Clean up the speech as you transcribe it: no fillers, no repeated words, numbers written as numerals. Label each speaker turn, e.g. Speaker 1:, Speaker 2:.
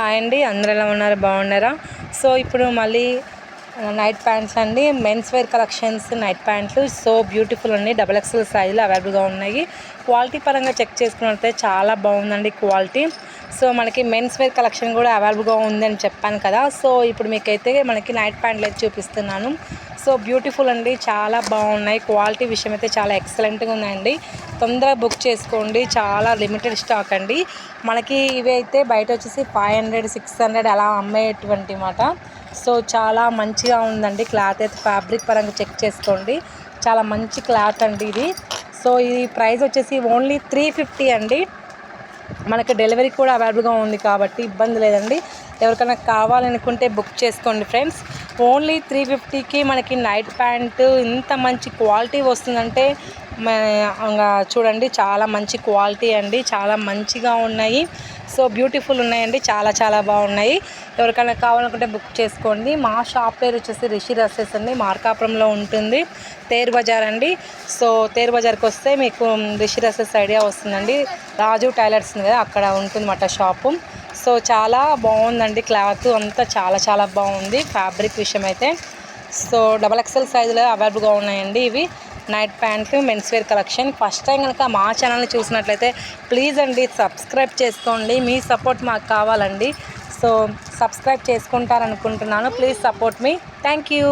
Speaker 1: Hi అండి, అందరూ ఎలా ఉన్నారు? బాగున్నారా? సో ఇప్పుడు మళ్ళీ నైట్ ప్యాంట్స్ అండి, మెన్స్ వేర్ కలెక్షన్స్ నైట్ ప్యాంట్లు సో బ్యూటిఫుల్ అండి. XXL సైజులో అవైలబుల్గా ఉన్నాయి. క్వాలిటీ పరంగా చెక్ చేసుకున్నట్లయితే చాలా బాగుందండి క్వాలిటీ. సో మనకి మెన్స్ వేర్ కలెక్షన్ కూడా అవైలబుల్గా ఉందని చెప్పాను కదా. సో ఇప్పుడు మీకైతే మనకి నైట్ ప్యాంట్లు అయితే చూపిస్తున్నాను. సో బ్యూటిఫుల్ అండి, చాలా బాగున్నాయి. క్వాలిటీ విషయం అయితే చాలా ఎక్సలెంట్గా ఉన్నాయండి. తొందరగా బుక్ చేసుకోండి, చాలా లిమిటెడ్ స్టాక్ అండి. మనకి ఇవి అయితే బయట వచ్చేసి 500 600 అలా అమ్మేటువంటి మాట. సో చాలా మంచిగా ఉందండి క్లాత్ అయితే. ఫ్యాబ్రిక్ పరంగా చెక్ చేసుకోండి, చాలా మంచి క్లాత్ అండి ఇది. సో ఈ ప్రైస్ వచ్చేసి ఓన్లీ 350 అండి. మనకి డెలివరీ కూడా అవైలబుల్గా ఉంది కాబట్టి ఇబ్బంది లేదండి. ఎవరికైనా కావాలనుకుంటే బుక్ చేసుకోండి ఫ్రెండ్స్. ఓన్లీ 350కి మనకి నైట్ ప్యాంటు ఇంత మంచి క్వాలిటీ వస్తుందంటే చూడండి, చాలా మంచి క్వాలిటీ అండి, చాలా మంచిగా ఉన్నాయి. సో బ్యూటిఫుల్ ఉన్నాయండి, చాలా చాలా బాగున్నాయి. ఎవరికైనా కావాలనుకుంటే బుక్ చేసుకోండి. మా షాప్ పేరు వచ్చేసి రిషి డ్రెస్సెస్ అండి, మార్కాపురంలో ఉంటుంది, తేరు బజార్ అండి. సో తేరు బజార్కి వస్తే మీకు రిషి డ్రెస్సెస్ ఐడియా వస్తుందండి. రాజు టైలర్స్ ఉంది కదా, అక్కడ ఉంటుందన్నమాట షాపు. సో చాలా బాగుందండి, క్లాత్ అంతా చాలా చాలా బాగుంది ఫ్యాబ్రిక్ విషయం అయితే. సో XXL సైజులో అవైలబుల్గా ఉన్నాయండి ఇవి నైట్ ప్యాంట్లు men's wear collection. First time కనుక మా ఛానల్ని చూసినట్లయితే ప్లీజ్ అండి సబ్స్క్రైబ్ చేసుకోండి. మీ సపోర్ట్ మాకు కావాలండి. సో సబ్స్క్రైబ్ చేసుకుంటారనుకుంటున్నాను. Please support me. Thank you.